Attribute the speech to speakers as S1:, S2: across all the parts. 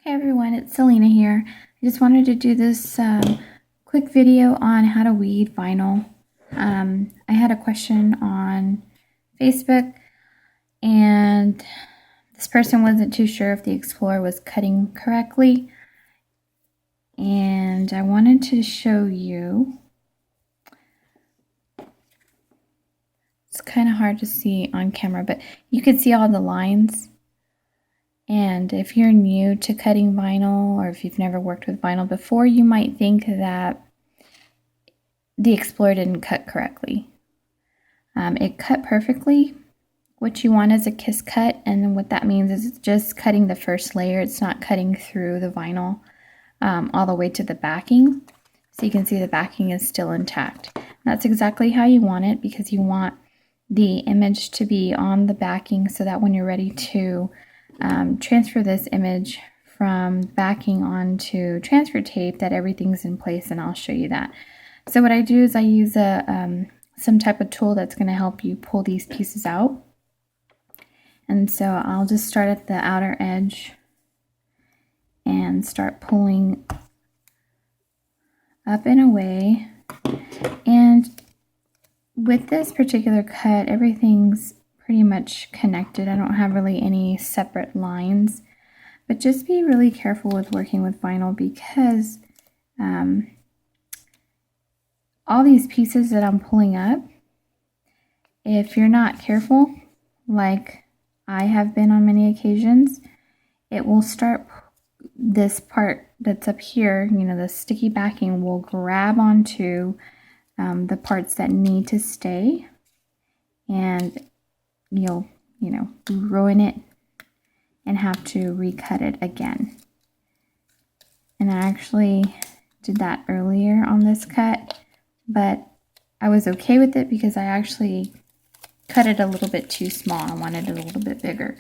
S1: Hey everyone, it's Selena here. I just wanted to do this quick video on how to weed vinyl. I had a question on Facebook and this person wasn't too sure if the Explorer was cutting correctly, and I wanted to show you. It's kind of hard to see on camera, but you can see all the lines. And if you're new to cutting vinyl, or if you've never worked with vinyl before, you might think that the Explorer didn't cut correctly. It cut perfectly. What you want is a kiss cut, and then what that means is it's just cutting the first layer. It's not cutting through the vinyl all the way to the backing. So you can see the backing is still intact. And that's exactly how you want it, because you want the image to be on the backing so that when you're ready to transfer this image from backing onto transfer tape, that everything's in place, and I'll show you that. So what I do is I use some type of tool that's going to help you pull these pieces out. And so I'll just start at the outer edge and start pulling up and away. And with this particular cut, everything's pretty much connected. I don't have really any separate lines, but just be really careful with working with vinyl, because all these pieces that I'm pulling up, if you're not careful, like I have been on many occasions, it will start, this part that's up here, you know, the sticky backing will grab onto the parts that need to stay, and you'll, ruin it and have to recut it again. And I actually did that earlier on this cut, but I was okay with it because I actually cut it a little bit too small. I wanted it a little bit bigger.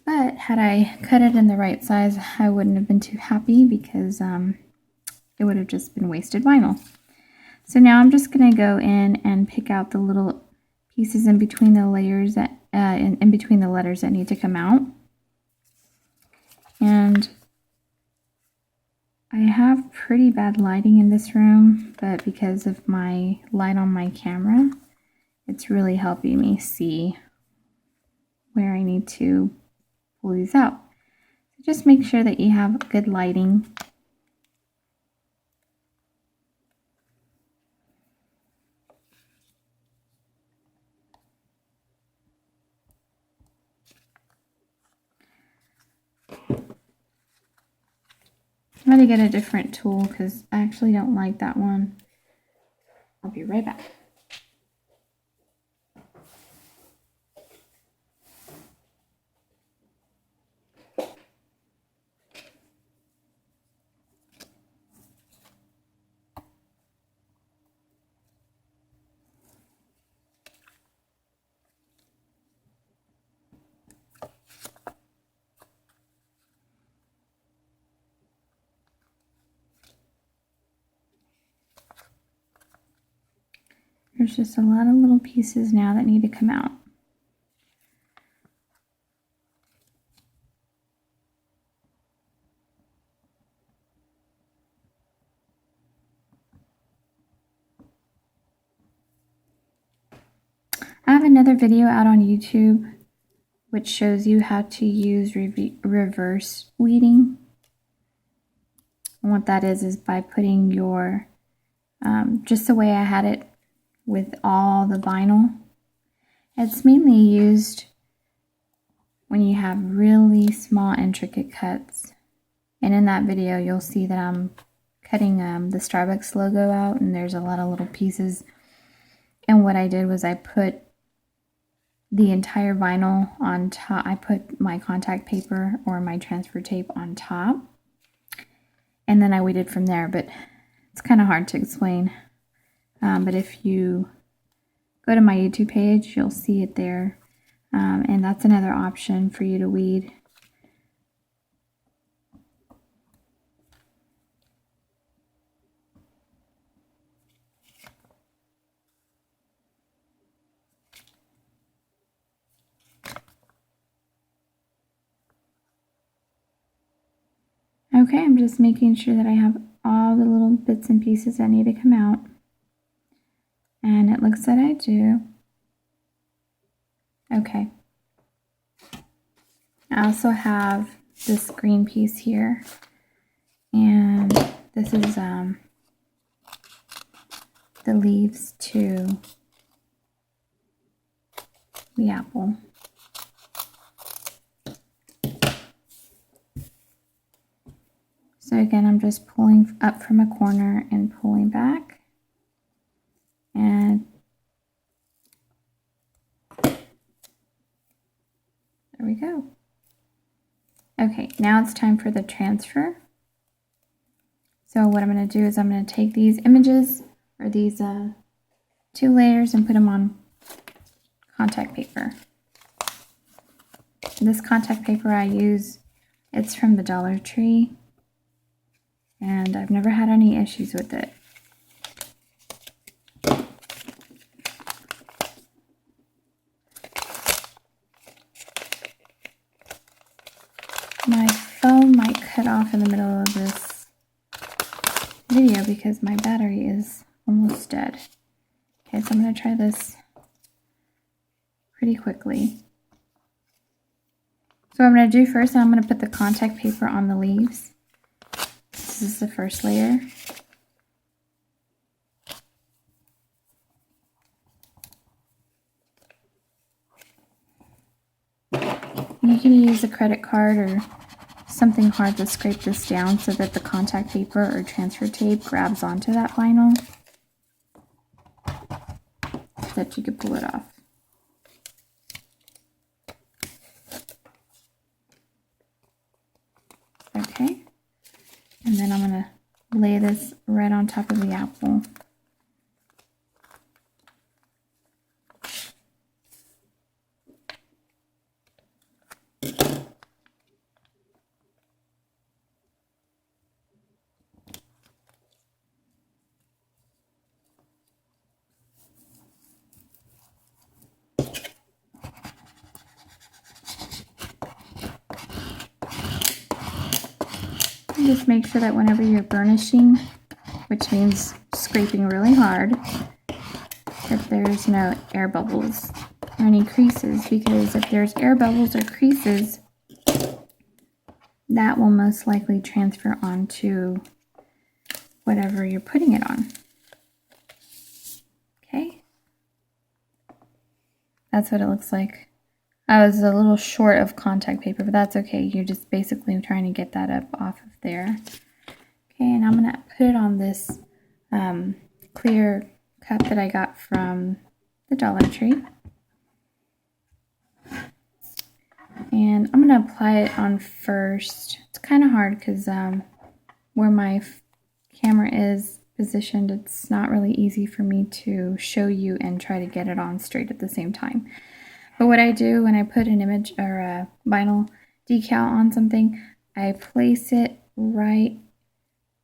S1: But had I cut it in the right size, I wouldn't have been too happy, because it would have just been wasted vinyl. So now I'm just going to go in and pick out the little pieces in between the layers that in between the letters that need to come out. And I have pretty bad lighting in this room, but because of my light on my camera, it's really helping me see where I need to pull these out. So just make sure that you have good lighting. I'm going to get a different tool because I actually don't like that one. I'll be right back. There's just a lot of little pieces now that need to come out. I have another video out on YouTube which shows you how to use reverse weeding. And what that is by putting your, just the way I had it with all the vinyl. It's mainly used when you have really small intricate cuts. And in that video you'll see that I'm cutting the Starbucks logo out, and there's a lot of little pieces. And what I did was I put the entire vinyl on top. I put my contact paper or my transfer tape on top, and then I weeded from there. But it's kind of hard to explain. But if you go to my YouTube page, you'll see it there. And that's another option for you to weed. Okay, I'm just making sure that I have all the little bits and pieces that need to come out. And it looks that I do. Okay. I also have this green piece here. And this is the leaves to the apple. So again, I'm just pulling up from a corner and pulling back. And there we go. Okay, now it's time for the transfer. So what I'm going to do is I'm going to take these images, or these 2 layers, and put them on contact paper. This contact paper I use, it's from the Dollar Tree. And I've never had any issues with it. My phone might cut off in the middle of this video because my battery is almost dead. Okay, so I'm going to try this pretty quickly. So what I'm going to do first, I'm going to put the contact paper on the leaves. This is the first layer. You can use a credit card or something hard to scrape this down so that the contact paper or transfer tape grabs onto that vinyl, so that you could pull it off. Okay, and then I'm going to lay this right on top of the apple. Just make sure that whenever you're burnishing, which means scraping really hard, that there's no air bubbles or any creases, because if there's air bubbles or creases, that will most likely transfer onto whatever you're putting it on. Okay, that's what it looks like. I was a little short of contact paper, but that's okay. You're just basically trying to get that up off of there. Okay, and I'm going to put it on this clear cup that I got from the Dollar Tree. And I'm going to apply it on first. It's kind of hard because where my camera is positioned, it's not really easy for me to show you and try to get it on straight at the same time. But what I do when I put an image or a vinyl decal on something, I place it right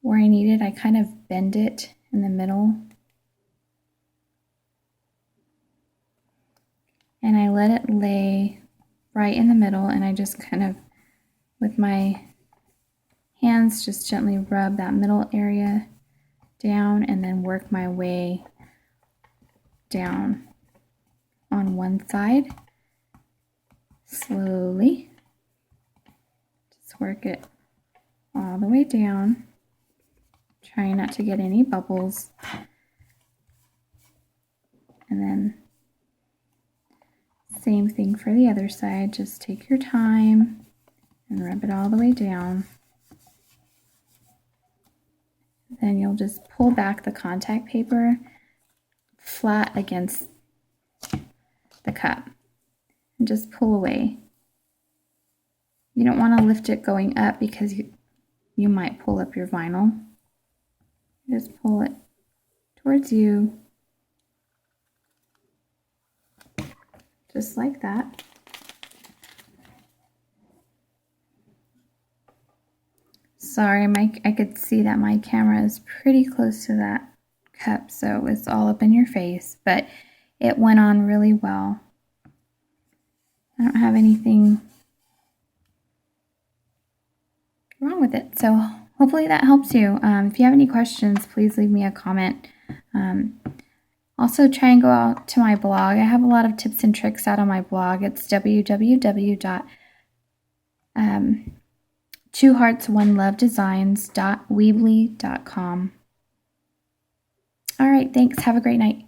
S1: where I need it. I kind of bend it in the middle. And I let it lay right in the middle, and I just kind of, with my hands, just gently rub that middle area down and then work my way down on one side. Slowly. Just work it all the way down. Trying not to get any bubbles. And then same thing for the other side. Just take your time and rub it all the way down. Then you'll just pull back the contact paper flat against the cup and just pull away. You don't want to lift it going up because you might pull up your vinyl. Just pull it towards you, just like that. Sorry, I could see that my camera is pretty close to that cup, so it's all up in your face, but it went on really well. I don't have anything wrong with it, so hopefully that helps you. If you have any questions, please leave me a comment. Also, try and go out to my blog. I have a lot of tips and tricks out on my blog. It's www.twoheartsonelovedesigns.weebly.com. All right, thanks. Have a great night.